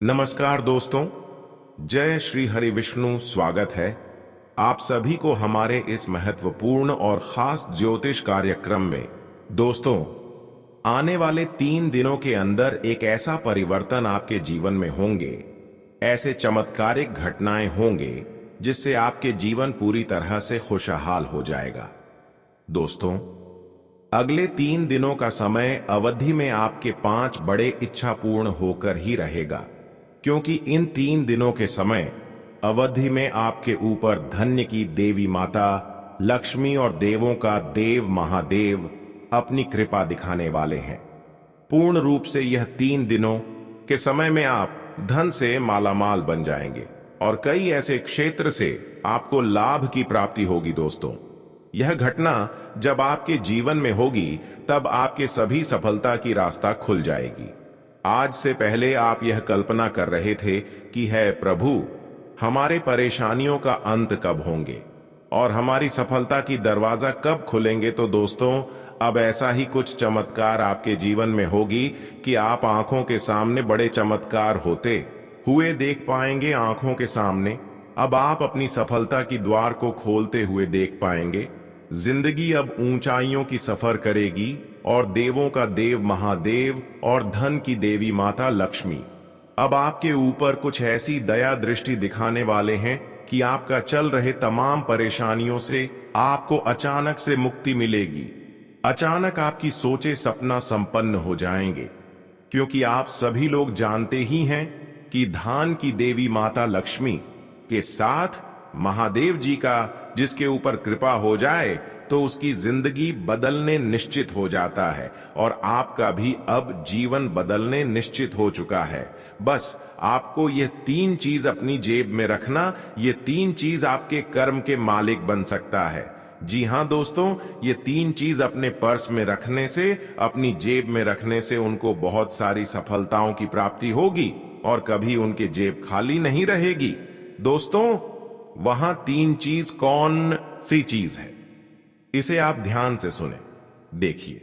नमस्कार दोस्तों, जय श्री हरि विष्णु। स्वागत है आप सभी को हमारे इस महत्वपूर्ण और खास ज्योतिष कार्यक्रम में। दोस्तों, आने वाले 3 दिनों के अंदर एक ऐसा परिवर्तन आपके जीवन में होंगे, ऐसे चमत्कारिक घटनाएं होंगे जिससे आपके जीवन पूरी तरह से खुशहाल हो जाएगा। दोस्तों, अगले 3 दिनों का समय अवधि में आपके 5 बड़े इच्छा पूर्ण होकर ही रहेगा, क्योंकि इन 3 दिनों के समय अवधि में आपके ऊपर धन्य की देवी माता लक्ष्मी और देवों का देव महादेव अपनी कृपा दिखाने वाले हैं। पूर्ण रूप से यह 3 दिनों के समय में आप धन से मालामाल बन जाएंगे और कई ऐसे क्षेत्र से आपको लाभ की प्राप्ति होगी। दोस्तों, यह घटना जब आपके जीवन में होगी तब आपके सभी सफलता की रास्ता खुल जाएगी। आज से पहले आप यह कल्पना कर रहे थे कि है प्रभु, हमारे परेशानियों का अंत कब होंगे और हमारी सफलता की दरवाजा कब खुलेंगे। तो दोस्तों, अब ऐसा ही कुछ चमत्कार आपके जीवन में होगी कि आप आंखों के सामने बड़े चमत्कार होते हुए देख पाएंगे। आंखों के सामने अब आप अपनी सफलता की द्वार को खोलते हुए देख पाएंगे। जिंदगी अब ऊंचाइयों की सफर करेगी और देवों का देव महादेव और धन की देवी माता लक्ष्मी अब आपके ऊपर कुछ ऐसी दया दृष्टि दिखाने वाले हैं कि आपका चल रहे तमाम परेशानियों से आपको अचानक से मुक्ति मिलेगी। अचानक आपकी सोचे सपना संपन्न हो जाएंगे, क्योंकि आप सभी लोग जानते ही हैं कि धान की देवी माता लक्ष्मी के साथ महादेव जी का जिसके ऊपर कृपा हो जाए तो उसकी जिंदगी बदलने निश्चित हो जाता है और आपका भी अब जीवन बदलने निश्चित हो चुका है। बस आपको ये 3 चीज अपनी जेब में रखना, ये 3 चीज आपके कर्म के मालिक बन सकता है। जी हां दोस्तों, ये 3 चीज अपने पर्स में रखने से, अपनी जेब में रखने से उनको बहुत सारी सफलताओं की प्राप्ति होगी और कभी उनकी जेब खाली नहीं रहेगी। दोस्तों, वहां 3 चीज कौन सी चीज है, इसे आप ध्यान से सुने, देखिए।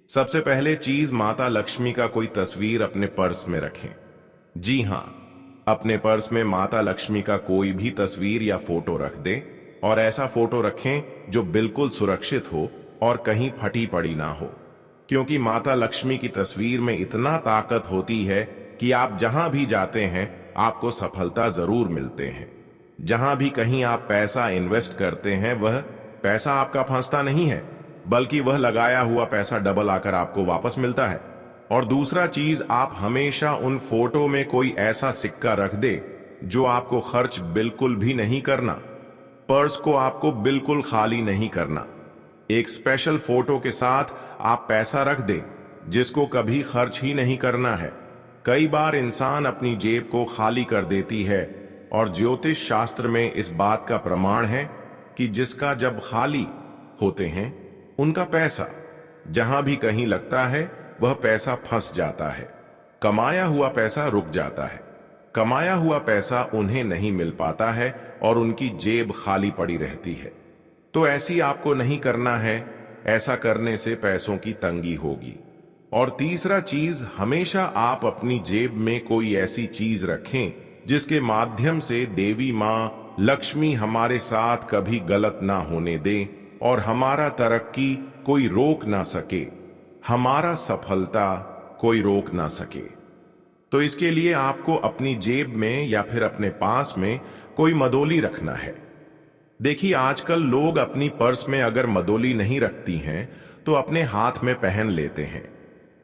सबसे पहले चीज, माता लक्ष्मी का कोई तस्वीर अपने पर्स में रखें। जी हां, अपने पर्स में माता लक्ष्मी का कोई भी तस्वीर या फोटो रख दें और ऐसा फोटो रखें जो बिल्कुल सुरक्षित हो और कहीं फटी पड़ी ना हो, क्योंकि माता लक्ष्मी की तस्वीर में इतना ताकत होती है कि आप जहां भी जाते हैं आपको सफलता जरूर मिलते हैं। जहां भी कहीं आप पैसा इन्वेस्ट करते हैं, वह पैसा आपका फंसता नहीं है, बल्कि वह लगाया हुआ पैसा डबल आकर आपको वापस मिलता है। और दूसरा चीज, आप हमेशा उन फोटो में कोई ऐसा सिक्का रख दे जो आपको खर्च बिल्कुल भी नहीं करना। पर्स को आपको बिल्कुल खाली नहीं करना। एक स्पेशल फोटो के साथ आप पैसा रख दें जिसको कभी खर्च ही नहीं करना है। कई बार इंसान अपनी जेब को खाली कर देती है और ज्योतिष शास्त्र में इस बात का प्रमाण है कि जिसका जब खाली होते हैं उनका पैसा जहां भी कहीं लगता है वह पैसा फंस जाता है, कमाया हुआ पैसा रुक जाता है, कमाया हुआ पैसा उन्हें नहीं मिल पाता है और उनकी जेब खाली पड़ी रहती है। तो ऐसी आपको नहीं करना है, ऐसा करने से पैसों की तंगी होगी। और तीसरा चीज, हमेशा आप अपनी जेब में कोई ऐसी चीज रखें जिसके माध्यम से देवी मां लक्ष्मी हमारे साथ कभी गलत ना होने दे और हमारा तरक्की कोई रोक ना सके, हमारा सफलता कोई रोक ना सके। तो इसके लिए आपको अपनी जेब में या फिर अपने पास में कोई मदोली रखना है। देखिए, आजकल लोग अपनी पर्स में अगर मदोली नहीं रखती हैं तो अपने हाथ में पहन लेते हैं,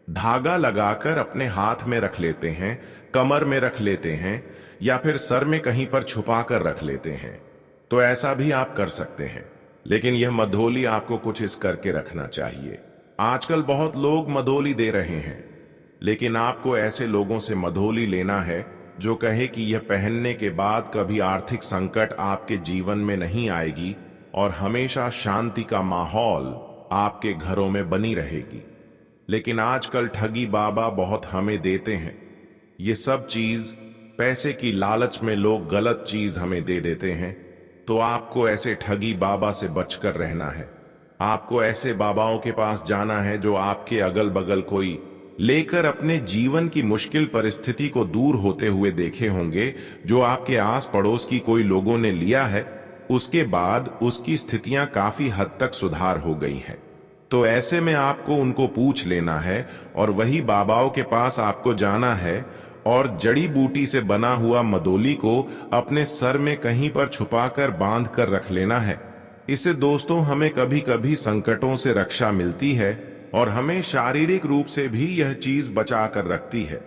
धागा लगाकर अपने हाथ में रख लेते हैं, कमर में रख लेते हैं या फिर सर में कहीं पर छुपा कर रख लेते हैं। तो ऐसा भी आप कर सकते हैं, लेकिन यह मधोली आपको कुछ इस करके रखना चाहिए। आजकल बहुत लोग मधोली दे रहे हैं, लेकिन आपको ऐसे लोगों से मधोली लेना है जो कहे कि यह पहनने के बाद कभी आर्थिक संकट आपके जीवन में नहीं आएगी और हमेशा शांति का माहौल आपके घरों में बनी रहेगी। लेकिन आजकल ठगी बाबा बहुत हमें देते हैं। ये सब चीज पैसे की लालच में लोग गलत चीज हमें दे देते हैं। तो आपको ऐसे ठगी बाबा से बचकर रहना है। आपको ऐसे बाबाओं के पास जाना है जो आपके अगल बगल कोई लेकर अपने जीवन की मुश्किल परिस्थिति को दूर होते हुए देखे होंगे जो आपके आस पड़ोस की कोई लोगों ने लिया है, उसके बाद उसकी स्थितियां काफी हद तक सुधार हो गई हैं। तो ऐसे में आपको उनको पूछ लेना है और वही बाबाओं के पास आपको जाना है और जड़ी बूटी से बना हुआ मदोली को अपने सर में कहीं पर छुपाकर बांध कर रख लेना है। इससे दोस्तों हमें कभी कभी संकटों से रक्षा मिलती है और हमें शारीरिक रूप से भी यह चीज बचा कर रखती है।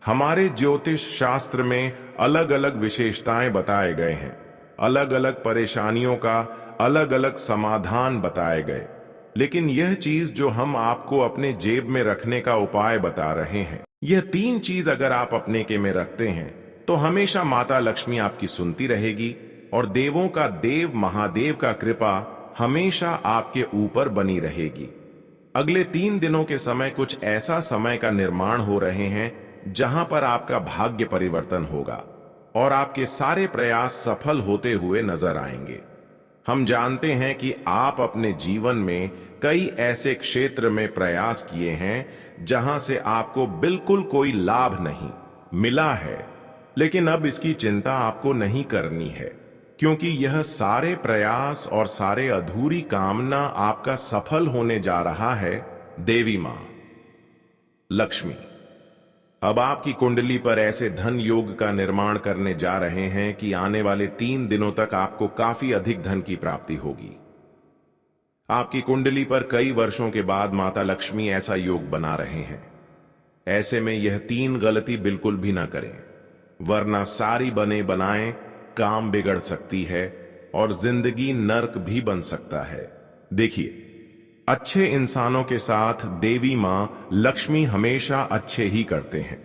हमारे ज्योतिष शास्त्र में अलग अलग विशेषताएं बताए गए हैं, अलग अलग परेशानियों का अलग अलग समाधान बताए गए, लेकिन यह चीज जो हम आपको अपने जेब में रखने का उपाय बता रहे हैं, यह 3 चीज अगर आप अपने के में रखते हैं तो हमेशा माता लक्ष्मी आपकी सुनती रहेगी और देवों का देव महादेव का कृपा हमेशा आपके ऊपर बनी रहेगी। अगले 3 दिनों के समय कुछ ऐसा समय का निर्माण हो रहे हैं जहां पर आपका भाग्य परिवर्तन होगा और आपके सारे प्रयास सफल होते हुए नजर आएंगे। हम जानते हैं कि आप अपने जीवन में कई ऐसे क्षेत्र में प्रयास किए हैं जहां से आपको बिल्कुल कोई लाभ नहीं मिला है, लेकिन अब इसकी चिंता आपको नहीं करनी है, क्योंकि यह सारे प्रयास और सारे अधूरी कामना आपका सफल होने जा रहा है। देवी मां लक्ष्मी अब आपकी कुंडली पर ऐसे धन योग का निर्माण करने जा रहे हैं कि आने वाले 3 दिनों तक आपको काफी अधिक धन की प्राप्ति होगी। आपकी कुंडली पर कई वर्षों के बाद माता लक्ष्मी ऐसा योग बना रहे हैं। ऐसे में यह 3 गलती बिल्कुल भी ना करें, वरना सारी बने बनाए काम बिगड़ सकती है और जिंदगी नर्क भी बन सकता है। देखिए, अच्छे इंसानों के साथ देवी मां लक्ष्मी हमेशा अच्छे ही करते हैं।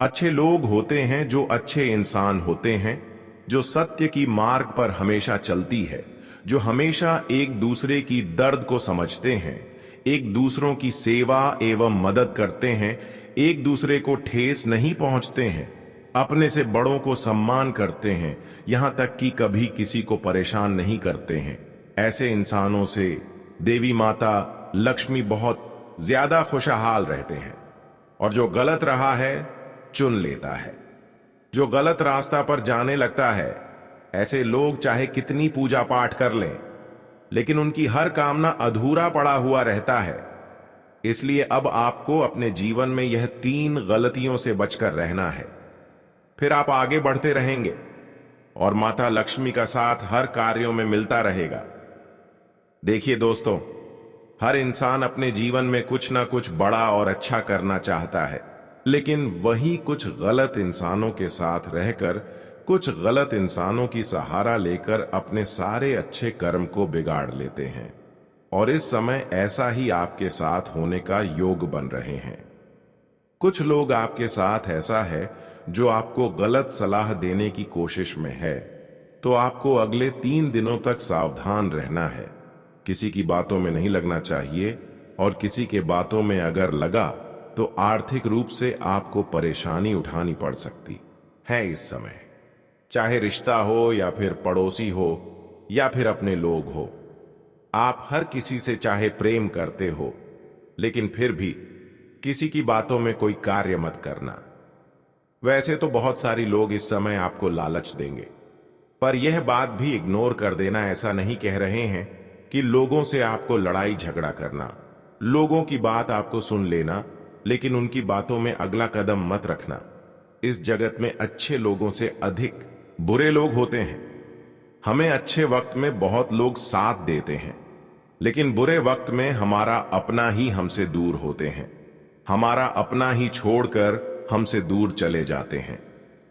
अच्छे लोग होते हैं जो अच्छे इंसान होते हैं, जो सत्य की मार्ग पर हमेशा चलती है, जो हमेशा एक दूसरे की दर्द को समझते हैं, एक दूसरों की सेवा एवं मदद करते हैं, एक दूसरे को ठेस नहीं पहुंचते हैं, अपने से बड़ों को सम्मान करते हैं, यहां तक कि कभी किसी को परेशान नहीं करते हैं। ऐसे इंसानों से देवी माता लक्ष्मी बहुत ज्यादा खुशहाल रहते हैं और जो गलत रहा है चुन लेता है, जो गलत रास्ता पर जाने लगता है, ऐसे लोग चाहे कितनी पूजा पाठ कर लें, लेकिन उनकी हर कामना अधूरा पड़ा हुआ रहता है। इसलिए अब आपको अपने जीवन में यह 3 गलतियों से बचकर रहना है, फिर आप आगे बढ़ते रहेंगे और माता लक्ष्मी का साथ हर कार्यों में मिलता रहेगा। देखिए दोस्तों, हर इंसान अपने जीवन में कुछ ना कुछ बड़ा और अच्छा करना चाहता है, लेकिन वही कुछ गलत इंसानों के साथ रहकर, कुछ गलत इंसानों की सहारा लेकर अपने सारे अच्छे कर्म को बिगाड़ लेते हैं। और इस समय ऐसा ही आपके साथ होने का योग बन रहे हैं। कुछ लोग आपके साथ ऐसा है जो आपको गलत सलाह देने की कोशिश में है, तो आपको अगले 3 दिनों तक सावधान रहना है। किसी की बातों में नहीं लगना चाहिए और किसी के बातों में अगर लगा तो आर्थिक रूप से आपको परेशानी उठानी पड़ सकती है इस समय। चाहे रिश्ता हो या फिर पड़ोसी हो या फिर अपने लोग हो, आप हर किसी से चाहे प्रेम करते हो, लेकिन फिर भी किसी की बातों में कोई कार्य मत करना। वैसे तो बहुत सारी लोग इस समय आपको लालच देंगे, पर यह बात भी इग्नोर कर देना। ऐसा नहीं कह रहे हैं कि लोगों से आपको लड़ाई झगड़ा करना, लोगों की बात आपको सुन लेना, लेकिन उनकी बातों में अगला कदम मत रखना। इस जगत में अच्छे लोगों से अधिक बुरे लोग होते हैं। हमें अच्छे वक्त में बहुत लोग साथ देते हैं, लेकिन बुरे वक्त में हमारा अपना ही हमसे दूर होते हैं, हमारा अपना ही छोड़कर हमसे दूर चले जाते हैं।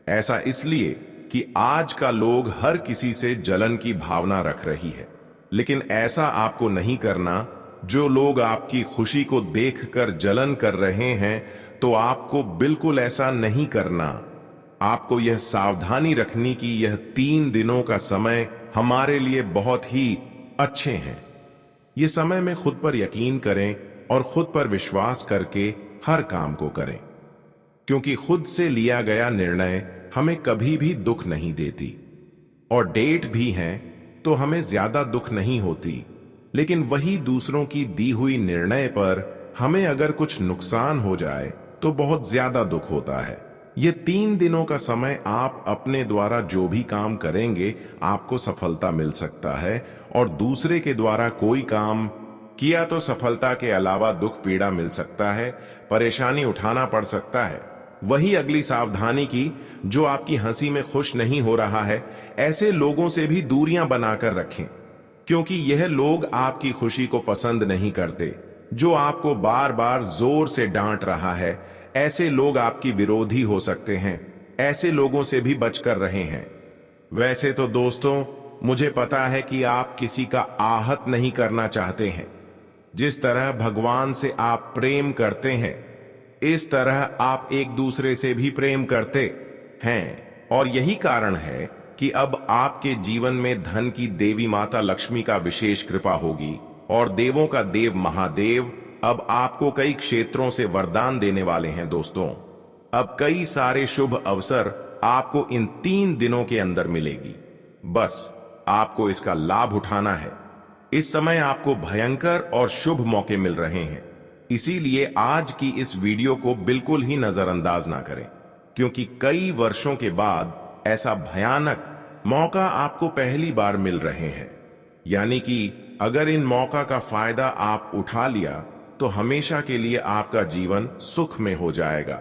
ऐसा इसलिए कि आज का लोग हर किसी से जलन की भावना रख रही है, लेकिन ऐसा आपको नहीं करना। जो लोग आपकी खुशी को देखकर जलन कर रहे हैं, तो आपको बिल्कुल ऐसा नहीं करना। आपको यह सावधानी रखनी कि यह 3 दिनों का समय हमारे लिए बहुत ही अच्छे हैं। ये समय में खुद पर यकीन करें और खुद पर विश्वास करके हर काम को करें, क्योंकि खुद से लिया गया निर्णय हमें कभी भी दुख नहीं देती। और डेट भी है तो हमें ज्यादा दुख नहीं होती, लेकिन वही दूसरों की दी हुई निर्णय पर हमें अगर कुछ नुकसान हो जाए तो बहुत ज्यादा दुख होता है। ये 3 दिनों का समय आप अपने द्वारा जो भी काम करेंगे आपको सफलता मिल सकता है, और दूसरे के द्वारा कोई काम किया तो सफलता के अलावा दुख पीड़ा मिल सकता है, परेशानी उठाना पड़ सकता है। वही अगली सावधानी की, जो आपकी हंसी में खुश नहीं हो रहा है, ऐसे लोगों से भी दूरियां बनाकर रखें, क्योंकि यह लोग आपकी खुशी को पसंद नहीं करते। जो आपको बार बार जोर से डांट रहा है, ऐसे लोग आपकी विरोधी हो सकते हैं। ऐसे लोगों से भी बचकर रहे हैं। वैसे तो दोस्तों, मुझे पता है कि आप किसी का आहत नहीं करना चाहते हैं। जिस तरह भगवान से आप प्रेम करते हैं, इस तरह आप एक दूसरे से भी प्रेम करते हैं, और यही कारण है कि अब आपके जीवन में धन की देवी माता लक्ष्मी का विशेष कृपा होगी, और देवों का देव महादेव अब आपको कई क्षेत्रों से वरदान देने वाले हैं। दोस्तों, अब कई सारे शुभ अवसर आपको इन 3 दिनों के अंदर मिलेगी। बस आपको इसका लाभ उठाना है। इस समय आपको भयंकर और शुभ मौके मिल रहे हैं, इसीलिए आज की इस वीडियो को बिल्कुल ही नजरअंदाज ना करें, क्योंकि कई वर्षों के बाद ऐसा भयानक मौका आपको पहली बार मिल रहे हैं। यानी कि अगर इन मौका का फायदा आप उठा लिया तो हमेशा के लिए आपका जीवन सुख में हो जाएगा।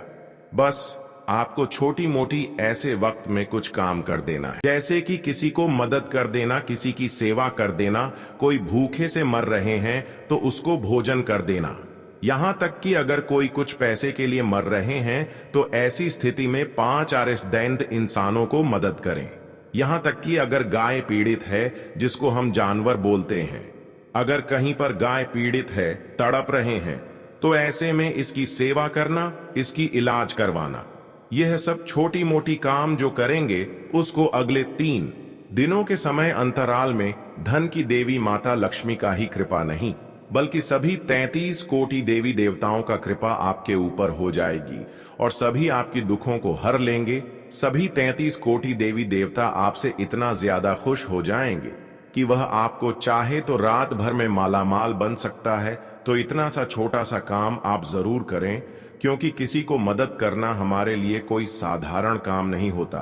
बस आपको छोटी मोटी ऐसे वक्त में कुछ काम कर देना है, जैसे कि किसी को मदद कर देना, किसी की सेवा कर देना, कोई भूखे से मर रहे हैं तो उसको भोजन कर देना। यहां तक कि अगर कोई कुछ पैसे के लिए मर रहे हैं तो ऐसी स्थिति में 5 आरिसदैन्त इंसानों को मदद करें। यहां तक कि अगर गाय पीड़ित है, जिसको हम जानवर बोलते हैं, अगर कहीं पर गाय पीड़ित है, तड़प रहे हैं, तो ऐसे में इसकी सेवा करना, इसकी इलाज करवाना, यह सब छोटी मोटी काम जो करेंगे उसको अगले 3 दिनों के समय अंतराल में धन की देवी माता लक्ष्मी का ही कृपा नहीं, बल्कि सभी 33 कोटि देवी देवताओं का कृपा आपके ऊपर हो जाएगी, और सभी आपकी दुखों को हर लेंगे। सभी 33 कोटि देवी देवता आपसे इतना ज्यादा खुश हो जाएंगे कि वह आपको चाहे तो रात भर में मालामाल बन सकता है। तो इतना सा छोटा सा काम आप जरूर करें, क्योंकि किसी को मदद करना हमारे लिए कोई साधारण काम नहीं होता।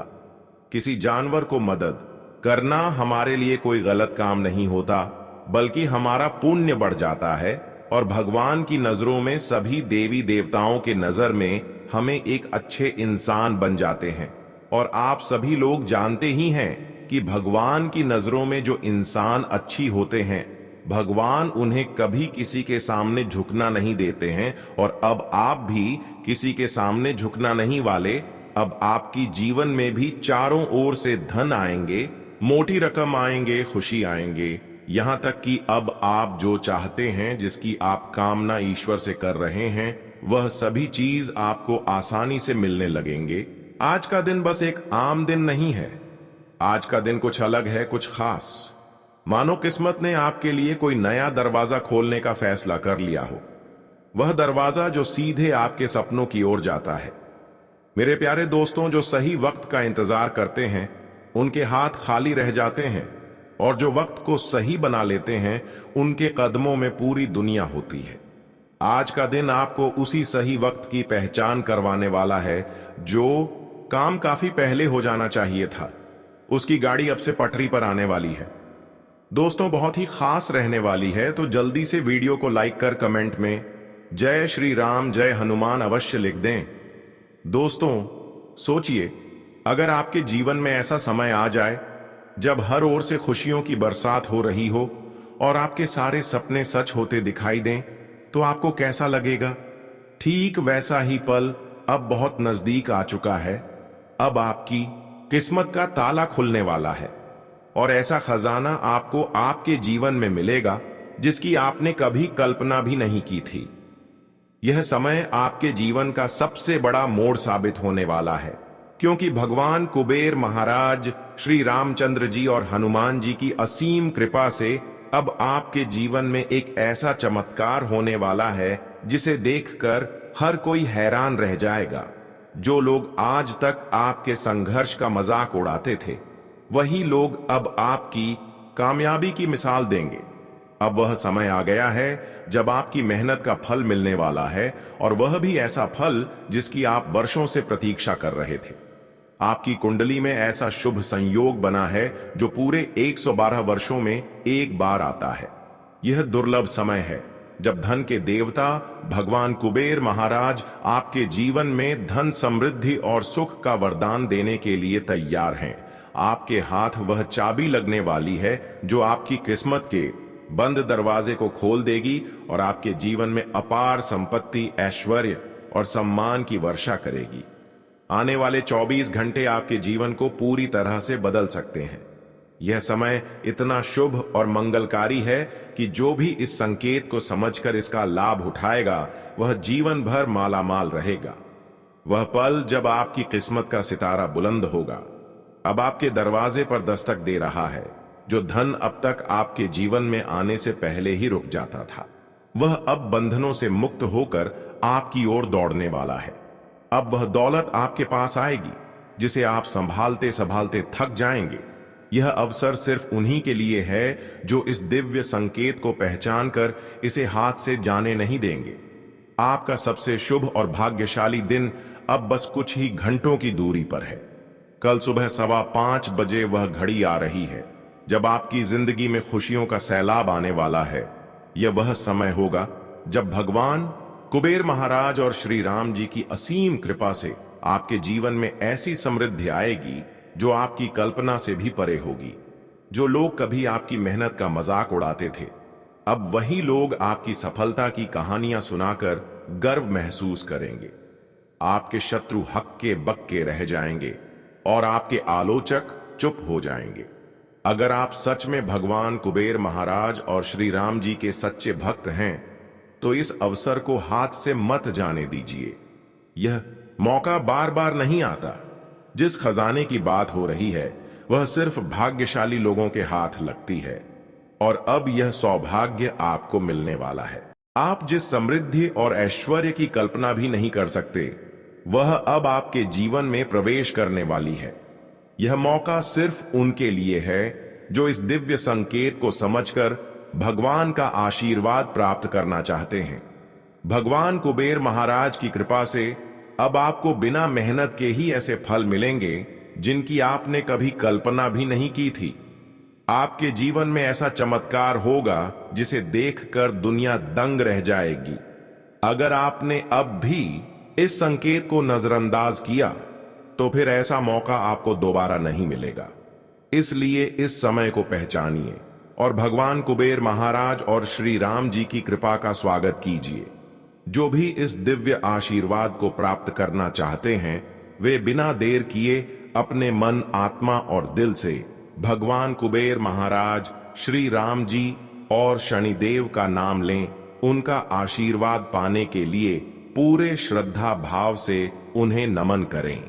किसी जानवर को मदद करना हमारे लिए कोई गलत काम नहीं होता, बल्कि हमारा पुण्य बढ़ जाता है, और भगवान की नजरों में, सभी देवी देवताओं के नजर में हमें एक अच्छे इंसान बन जाते हैं। और आप सभी लोग जानते ही हैं कि भगवान की नजरों में जो इंसान अच्छी होते हैं, भगवान उन्हें कभी किसी के सामने झुकना नहीं देते हैं। और अब आप भी किसी के सामने झुकना नहीं वाले। अब आपकी जीवन में भी चारों ओर से धन आएंगे, मोटी रकम आएंगे, खुशी आएंगे, यहां तक कि अब आप जो चाहते हैं, जिसकी आप कामना ईश्वर से कर रहे हैं, वह सभी चीज आपको आसानी से मिलने लगेंगे। आज का दिन बस एक आम दिन नहीं है। आज का दिन कुछ अलग है, कुछ खास। मानो किस्मत ने आपके लिए कोई नया दरवाजा खोलने का फैसला कर लिया हो। वह दरवाजा जो सीधे आपके सपनों की ओर जाता है। मेरे प्यारे दोस्तों, जो सही वक्त का इंतजार करते हैं, उनके हाथ खाली रह जाते हैं, और जो वक्त को सही बना लेते हैं, उनके कदमों में पूरी दुनिया होती है। आज का दिन आपको उसी सही वक्त की पहचान करवाने वाला है। जो काम काफी पहले हो जाना चाहिए था, उसकी गाड़ी अब से पटरी पर आने वाली है। दोस्तों, बहुत ही खास रहने वाली है, तो जल्दी से वीडियो को लाइक कर कमेंट में जय श्री राम, जय हनुमान अवश्य लिख दें। दोस्तों, सोचिए, अगर आपके जीवन में ऐसा समय आ जाए जब हर ओर से खुशियों की बरसात हो रही हो और आपके सारे सपने सच होते दिखाई दें, तो आपको कैसा लगेगा? ठीक वैसा ही पल अब बहुत नजदीक आ चुका है। अब आपकी किस्मत का ताला खुलने वाला है, और ऐसा खजाना आपको आपके जीवन में मिलेगा जिसकी आपने कभी कल्पना भी नहीं की थी। यह समय आपके जीवन का सबसे बड़ा मोड़ साबित होने वाला है, क्योंकि भगवान कुबेर महाराज, श्री रामचंद्र जी और हनुमान जी की असीम कृपा से अब आपके जीवन में एक ऐसा चमत्कार होने वाला है जिसे देखकर हर कोई हैरान रह जाएगा। जो लोग आज तक आपके संघर्ष का मजाक उड़ाते थे, वही लोग अब आपकी कामयाबी की मिसाल देंगे। अब वह समय आ गया है जब आपकी मेहनत का फल मिलने वाला है, और वह भी ऐसा फल जिसकी आप वर्षों से प्रतीक्षा कर रहे थे। आपकी कुंडली में ऐसा शुभ संयोग बना है जो पूरे 112 वर्षों में एक बार आता है। यह दुर्लभ समय है जब धन के देवता भगवान कुबेर महाराज आपके जीवन में धन, समृद्धि और सुख का वरदान देने के लिए तैयार हैं। आपके हाथ वह चाबी लगने वाली है जो आपकी किस्मत के बंद दरवाजे को खोल देगी और आपके जीवन में अपार संपत्ति, ऐश्वर्य और सम्मान की वर्षा करेगी। आने वाले 24 घंटे आपके जीवन को पूरी तरह से बदल सकते हैं। यह समय इतना शुभ और मंगलकारी है कि जो भी इस संकेत को समझकर इसका लाभ उठाएगा वह जीवन भर मालामाल रहेगा। वह पल जब आपकी किस्मत का सितारा बुलंद होगा अब आपके दरवाजे पर दस्तक दे रहा है। जो धन अब तक आपके जीवन में आने से पहले ही रुक जाता था, वह अब बंधनों से मुक्त होकर आपकी ओर दौड़ने वाला है। अब वह दौलत आपके पास आएगी जिसे आप संभालते संभालते थक जाएंगे। यह अवसर सिर्फ उन्हीं के लिए है जो इस दिव्य संकेत को पहचान कर इसे हाथ से जाने नहीं देंगे। आपका सबसे शुभ और भाग्यशाली दिन अब बस कुछ ही घंटों की दूरी पर है। कल सुबह 5:15 बजे वह घड़ी आ रही है जब आपकी जिंदगी में खुशियों का सैलाब आने वाला है। यह वह समय होगा जब भगवान कुबेर महाराज और श्री राम जी की असीम कृपा से आपके जीवन में ऐसी समृद्धि आएगी जो आपकी कल्पना से भी परे होगी। जो लोग कभी आपकी मेहनत का मजाक उड़ाते थे, अब वही लोग आपकी सफलता की कहानियां सुनाकर गर्व महसूस करेंगे। आपके शत्रु हक्के बक्के रह जाएंगे और आपके आलोचक चुप हो जाएंगे। अगर आप सच में भगवान कुबेर महाराज और श्री राम जी के सच्चे भक्त हैं तो इस अवसर को हाथ से मत जाने दीजिए। यह मौका बार बार नहीं आता। जिस खजाने की बात हो रही है वह सिर्फ भाग्यशाली लोगों के हाथ लगती है, और अब यह सौभाग्य आपको मिलने वाला है। आप जिस समृद्धि और ऐश्वर्य की कल्पना भी नहीं कर सकते वह अब आपके जीवन में प्रवेश करने वाली है। यह मौका सिर्फ उनके लिए है जो इस दिव्य संकेत को समझकर भगवान का आशीर्वाद प्राप्त करना चाहते हैं। भगवान कुबेर महाराज की कृपा से अब आपको बिना मेहनत के ही ऐसे फल मिलेंगे जिनकी आपने कभी कल्पना भी नहीं की थी। आपके जीवन में ऐसा चमत्कार होगा जिसे देखकर दुनिया दंग रह जाएगी। अगर आपने अब भी इस संकेत को नजरअंदाज किया तो फिर ऐसा मौका आपको दोबारा नहीं मिलेगा। इसलिए इस समय को पहचानिए और भगवान कुबेर महाराज और श्री राम जी की कृपा का स्वागत कीजिए। जो भी इस दिव्य आशीर्वाद को प्राप्त करना चाहते हैं वे बिना देर किए अपने मन, आत्मा और दिल से भगवान कुबेर महाराज, श्री राम जी और शनिदेव का नाम लें। उनका आशीर्वाद पाने के लिए पूरे श्रद्धा भाव से उन्हें नमन करें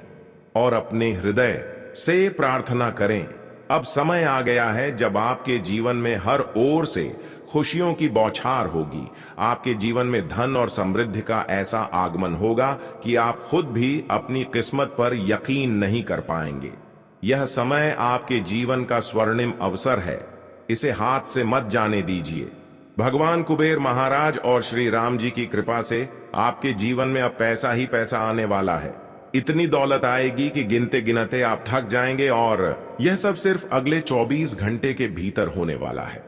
और अपने हृदय से प्रार्थना करें। अब समय आ गया है जब आपके जीवन में हर ओर से खुशियों की बौछार होगी। आपके जीवन में धन और समृद्धि का ऐसा आगमन होगा कि आप खुद भी अपनी किस्मत पर यकीन नहीं कर पाएंगे। यह समय आपके जीवन का स्वर्णिम अवसर है, इसे हाथ से मत जाने दीजिए। भगवान कुबेर महाराज और श्री राम जी की कृपा से आपके जीवन में अब पैसा ही पैसा आने वाला है। इतनी दौलत आएगी कि गिनते गिनते आप थक जाएंगे, और यह सब सिर्फ अगले 24 घंटे के भीतर होने वाला है।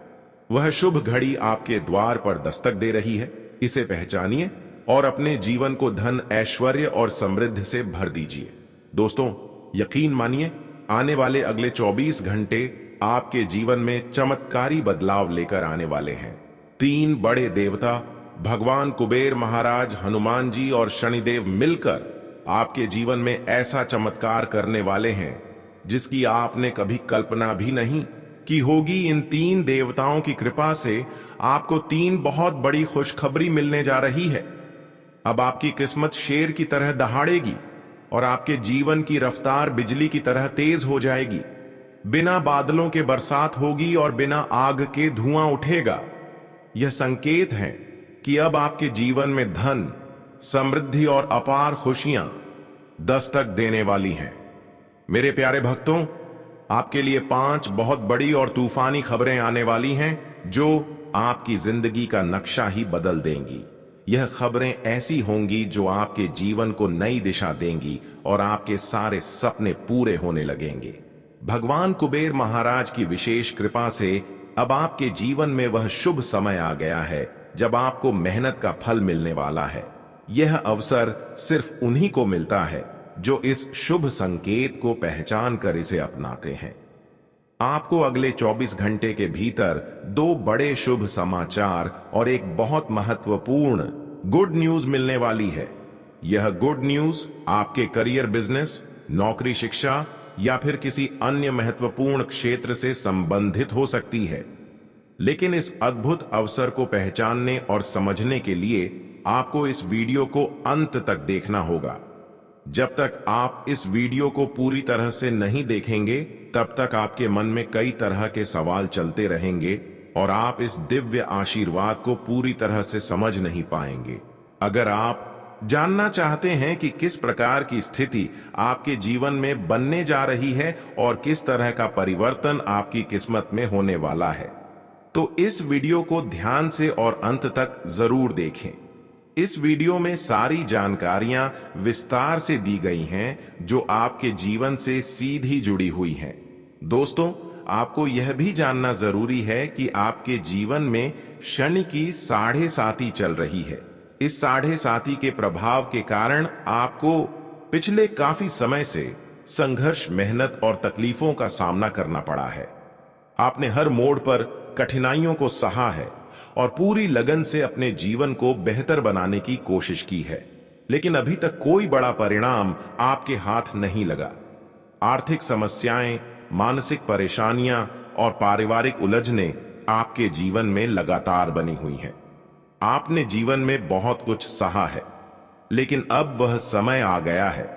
वह शुभ घड़ी आपके द्वार पर दस्तक दे रही है। इसे पहचानिए और अपने जीवन को धन, ऐश्वर्य और समृद्धि से भर दीजिए। दोस्तों, यकीन मानिए, आने वाले अगले 24 घंटे आपके जीवन में चमत्कारी बदलाव लेकर आने वाले हैं। 3 बड़े देवता भगवान कुबेर महाराज, हनुमान जी और शनिदेव मिलकर आपके जीवन में ऐसा चमत्कार करने वाले हैं जिसकी आपने कभी कल्पना भी नहीं की होगी। इन 3 देवताओं की कृपा से आपको 3 बहुत बड़ी खुशखबरी मिलने जा रही है। अब आपकी किस्मत शेर की तरह दहाड़ेगी और आपके जीवन की रफ्तार बिजली की तरह तेज हो जाएगी। बिना बादलों के बरसात होगी और बिना आग के धुआं उठेगा। यह संकेत है कि अब आपके जीवन में धन, समृद्धि और अपार खुशियां दस्तक देने वाली हैं। मेरे प्यारे भक्तों, आपके लिए 5 बहुत बड़ी और तूफानी खबरें आने वाली हैं जो आपकी जिंदगी का नक्शा ही बदल देंगी। यह खबरें ऐसी होंगी जो आपके जीवन को नई दिशा देंगी और आपके सारे सपने पूरे होने लगेंगे। भगवान कुबेर महाराज की विशेष कृपा से अब आपके जीवन में वह शुभ समय आ गया है जब आपको मेहनत का फल मिलने वाला है। यह अवसर सिर्फ उन्हीं को मिलता है जो इस शुभ संकेत को पहचान कर इसे अपनाते हैं। आपको अगले 24 घंटे के भीतर 2 बड़े शुभ समाचार और एक बहुत महत्वपूर्ण गुड न्यूज मिलने वाली है। यह गुड न्यूज आपके करियर, बिजनेस, नौकरी, शिक्षा या फिर किसी अन्य महत्वपूर्ण क्षेत्र से संबंधित हो सकती है। लेकिन इस अद्भुत अवसर को पहचानने और समझने के लिए आपको इस वीडियो को अंत तक देखना होगा। जब तक आप इस वीडियो को पूरी तरह से नहीं देखेंगे तब तक आपके मन में कई तरह के सवाल चलते रहेंगे और आप इस दिव्य आशीर्वाद को पूरी तरह से समझ नहीं पाएंगे। अगर आप जानना चाहते हैं कि किस प्रकार की स्थिति आपके जीवन में बनने जा रही है और किस तरह का परिवर्तन आपकी किस्मत में होने वाला है, तो इस वीडियो को ध्यान से और अंत तक जरूर देखें। इस वीडियो में सारी जानकारियां विस्तार से दी गई हैं जो आपके जीवन से सीधी जुड़ी हुई हैं। दोस्तों, आपको यह भी जानना जरूरी है कि आपके जीवन में शनि की 7.5 चल रही है। इस 7.5 के प्रभाव के कारण आपको पिछले काफी समय से संघर्ष, मेहनत और तकलीफों का सामना करना पड़ा है। आपने हर मोड़ पर कठिनाइयों को सहा है और पूरी लगन से अपने जीवन को बेहतर बनाने की कोशिश की है, लेकिन अभी तक कोई बड़ा परिणाम आपके हाथ नहीं लगा। आर्थिक समस्याएं, मानसिक परेशानियां और पारिवारिक उलझनें आपके जीवन में लगातार बनी हुई हैं। आपने जीवन में बहुत कुछ सहा है, लेकिन अब वह समय आ गया है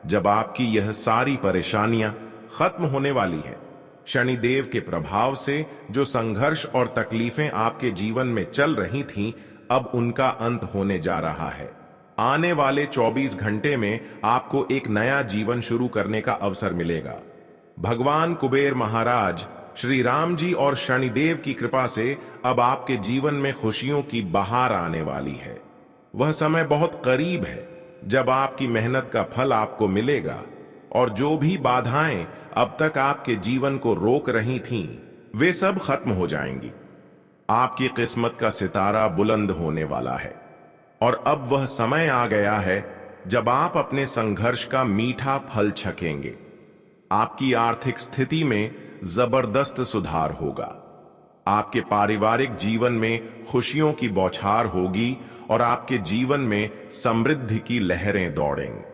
जब आपकी यह सारी परेशानियां खत्म होने वाली है। शनिदेव के प्रभाव से जो संघर्ष और तकलीफें आपके जीवन में चल रही थीं, अब उनका अंत होने जा रहा है। आने वाले 24 घंटे में आपको एक नया जीवन शुरू करने का अवसर मिलेगा। भगवान कुबेर महाराज, श्री राम जी और शनिदेव की कृपा से अब आपके जीवन में खुशियों की बहार आने वाली है। वह समय बहुत करीब है जब आपकी मेहनत का फल आपको मिलेगा और जो भी बाधाएं अब तक आपके जीवन को रोक रही थीं, वे सब खत्म हो जाएंगी। आपकी किस्मत का सितारा बुलंद होने वाला है और अब वह समय आ गया है जब आप अपने संघर्ष का मीठा फल छकेंगे। आपकी आर्थिक स्थिति में जबरदस्त सुधार होगा। आपके पारिवारिक जीवन में खुशियों की बौछार होगी और आपके जीवन में समृद्धि की लहरें दौड़ेंगी।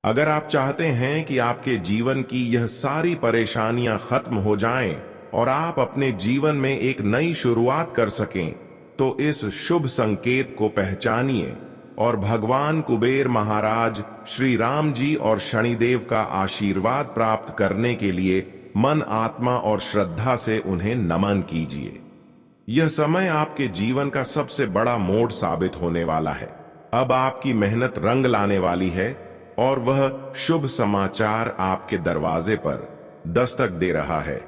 अगर आप चाहते हैं कि आपके जीवन की यह सारी परेशानियां खत्म हो जाएं और आप अपने जीवन में एक नई शुरुआत कर सकें, तो इस शुभ संकेत को पहचानिए और भगवान कुबेर महाराज, श्री राम जी और शनिदेव का आशीर्वाद प्राप्त करने के लिए मन, आत्मा और श्रद्धा से उन्हें नमन कीजिए। यह समय आपके जीवन का सबसे बड़ा मोड़ साबित होने वाला है। अब आपकी मेहनत रंग लाने वाली है और वह शुभ समाचार आपके दरवाजे पर दस्तक दे रहा है।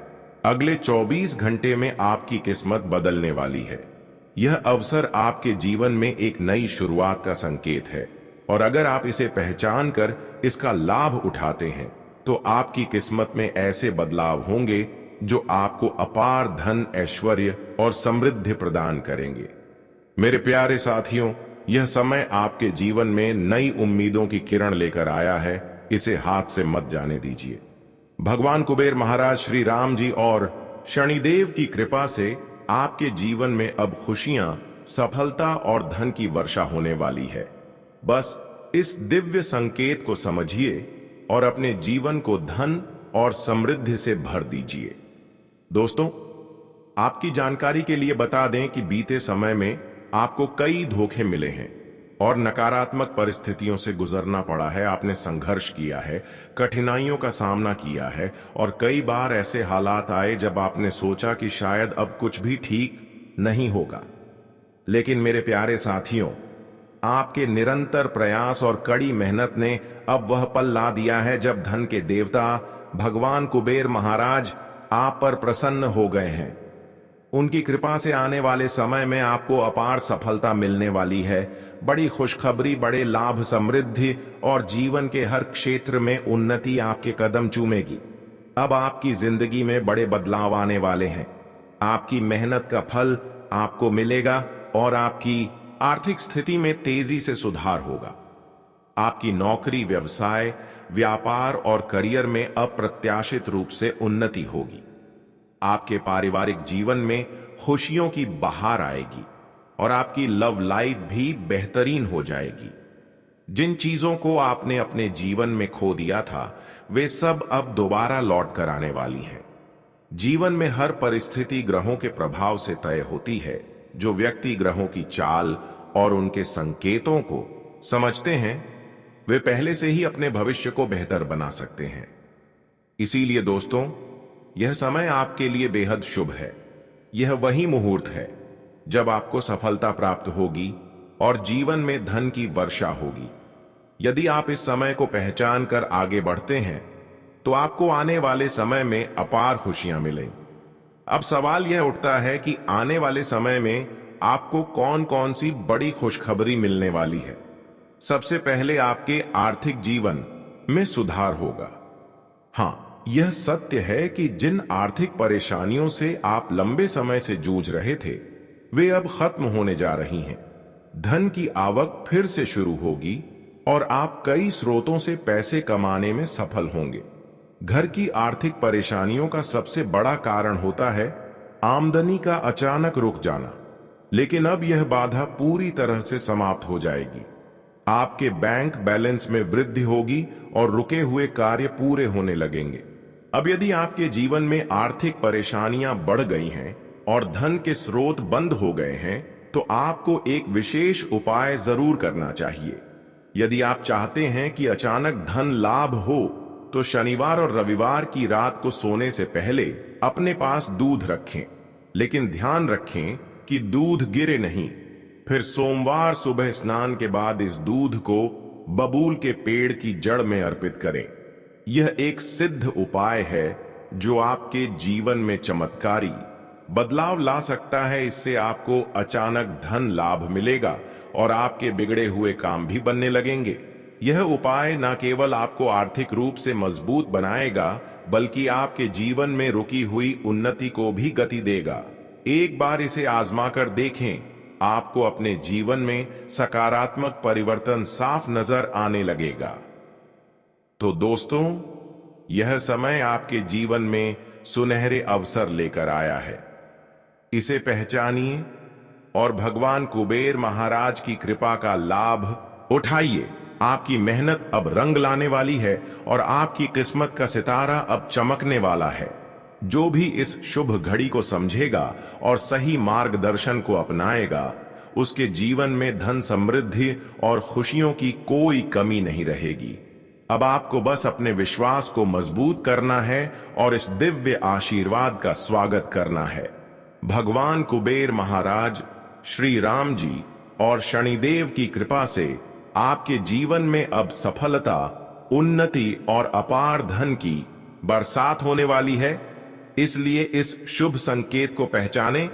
अगले 24 घंटे में आपकी किस्मत बदलने वाली है। यह अवसर आपके जीवन में एक नई शुरुआत का संकेत है और अगर आप इसे पहचान कर इसका लाभ उठाते हैं, तो आपकी किस्मत में ऐसे बदलाव होंगे जो आपको अपार धन, ऐश्वर्य और समृद्धि प्रदान करेंगे। मेरे प्यारे साथियों, यह समय आपके जीवन में नई उम्मीदों की किरण लेकर आया है। इसे हाथ से मत जाने दीजिए। भगवान कुबेर महाराज, श्री राम जी और शनिदेव की कृपा से आपके जीवन में अब खुशियां, सफलता और धन की वर्षा होने वाली है। बस इस दिव्य संकेत को समझिए और अपने जीवन को धन और समृद्धि से भर दीजिए। दोस्तों, आपकी जानकारी के लिए बता दें कि बीते समय में आपको कई धोखे मिले हैं और नकारात्मक परिस्थितियों से गुजरना पड़ा है। आपने संघर्ष किया है, कठिनाइयों का सामना किया है और कई बार ऐसे हालात आए जब आपने सोचा कि शायद अब कुछ भी ठीक नहीं होगा। लेकिन मेरे प्यारे साथियों, आपके निरंतर प्रयास और कड़ी मेहनत ने अब वह पल ला दिया है जब धन के देवता भगवान कुबेर महाराज आप पर प्रसन्न हो गए हैं। उनकी कृपा से आने वाले समय में आपको अपार सफलता मिलने वाली है। बड़ी खुशखबरी, बड़े लाभ, समृद्धि और जीवन के हर क्षेत्र में उन्नति आपके कदम चूमेगी। अब आपकी जिंदगी में बड़े बदलाव आने वाले हैं। आपकी मेहनत का फल आपको मिलेगा और आपकी आर्थिक स्थिति में तेजी से सुधार होगा। आपकी नौकरी, व्यवसाय, व्यापार और करियर में अप्रत्याशित रूप से उन्नति होगी। आपके पारिवारिक जीवन में खुशियों की बहार आएगी और आपकी लव लाइफ भी बेहतरीन हो जाएगी। जिन चीजों को आपने अपने जीवन में खो दिया था, वे सब अब दोबारा लौट कर आने वाली हैं। जीवन में हर परिस्थिति ग्रहों के प्रभाव से तय होती है। जो व्यक्ति ग्रहों की चाल और उनके संकेतों को समझते हैं, वे पहले से ही अपने भविष्य को बेहतर बना सकते हैं। इसीलिए दोस्तों, यह समय आपके लिए बेहद शुभ है। यह वही मुहूर्त है जब आपको सफलता प्राप्त होगी और जीवन में धन की वर्षा होगी। यदि आप इस समय को पहचान कर आगे बढ़ते हैं, तो आपको आने वाले समय में अपार खुशियां मिलेंगी। अब सवाल यह उठता है कि आने वाले समय में आपको कौन कौन सी बड़ी खुशखबरी मिलने वाली है। सबसे पहले आपके आर्थिक जीवन में सुधार होगा। हाँ, यह सत्य है कि जिन आर्थिक परेशानियों से आप लंबे समय से जूझ रहे थे, वे अब खत्म होने जा रही हैं। धन की आवक फिर से शुरू होगी और आप कई स्रोतों से पैसे कमाने में सफल होंगे। घर की आर्थिक परेशानियों का सबसे बड़ा कारण होता है आमदनी का अचानक रुक जाना, लेकिन अब यह बाधा पूरी तरह से समाप्त हो जाएगी। आपके बैंक बैलेंस में वृद्धि होगी और रुके हुए कार्य पूरे होने लगेंगे। अब यदि आपके जीवन में आर्थिक परेशानियां बढ़ गई हैं और धन के स्रोत बंद हो गए हैं, तो आपको एक विशेष उपाय जरूर करना चाहिए। यदि आप चाहते हैं कि अचानक धन लाभ हो, तो शनिवार और रविवार की रात को सोने से पहले अपने पास दूध रखें, लेकिन ध्यान रखें कि दूध गिरे नहीं। फिर सोमवार सुबह स्नान के बाद इस दूध को बबूल के पेड़ की जड़ में अर्पित करें। यह एक सिद्ध उपाय है जो आपके जीवन में चमत्कारी बदलाव ला सकता है। इससे आपको अचानक धन लाभ मिलेगा और आपके बिगड़े हुए काम भी बनने लगेंगे। यह उपाय न केवल आपको आर्थिक रूप से मजबूत बनाएगा, बल्कि आपके जीवन में रुकी हुई उन्नति को भी गति देगा। एक बार इसे आजमा कर देखें, आपको अपने जीवन में सकारात्मक परिवर्तन साफ नजर आने लगेगा। तो दोस्तों, यह समय आपके जीवन में सुनहरे अवसर लेकर आया है। इसे पहचानिए और भगवान कुबेर महाराज की कृपा का लाभ उठाइए। आपकी मेहनत अब रंग लाने वाली है और आपकी किस्मत का सितारा अब चमकने वाला है। जो भी इस शुभ घड़ी को समझेगा और सही मार्गदर्शन को अपनाएगा, उसके जीवन में धन, समृद्धि और खुशियों की कोई कमी नहीं रहेगी। अब आपको बस अपने विश्वास को मजबूत करना है और इस दिव्य आशीर्वाद का स्वागत करना है। भगवान कुबेर महाराज, श्री राम जी और शनिदेव की कृपा से आपके जीवन में अब सफलता, उन्नति और अपार धन की बरसात होने वाली है। इसलिए इस शुभ संकेत को पहचानें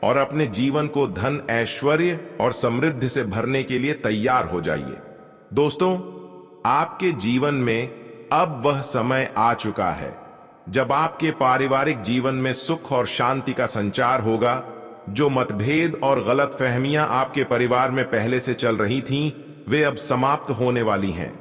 और अपने जीवन को धन, ऐश्वर्य और समृद्धि से भरने के लिए तैयार हो जाइए। दोस्तों, आपके जीवन में अब वह समय आ चुका है जब आपके पारिवारिक जीवन में सुख और शांति का संचार होगा। जो मतभेद और गलतफहमियां आपके परिवार में पहले से चल रही थीं, वे अब समाप्त होने वाली हैं।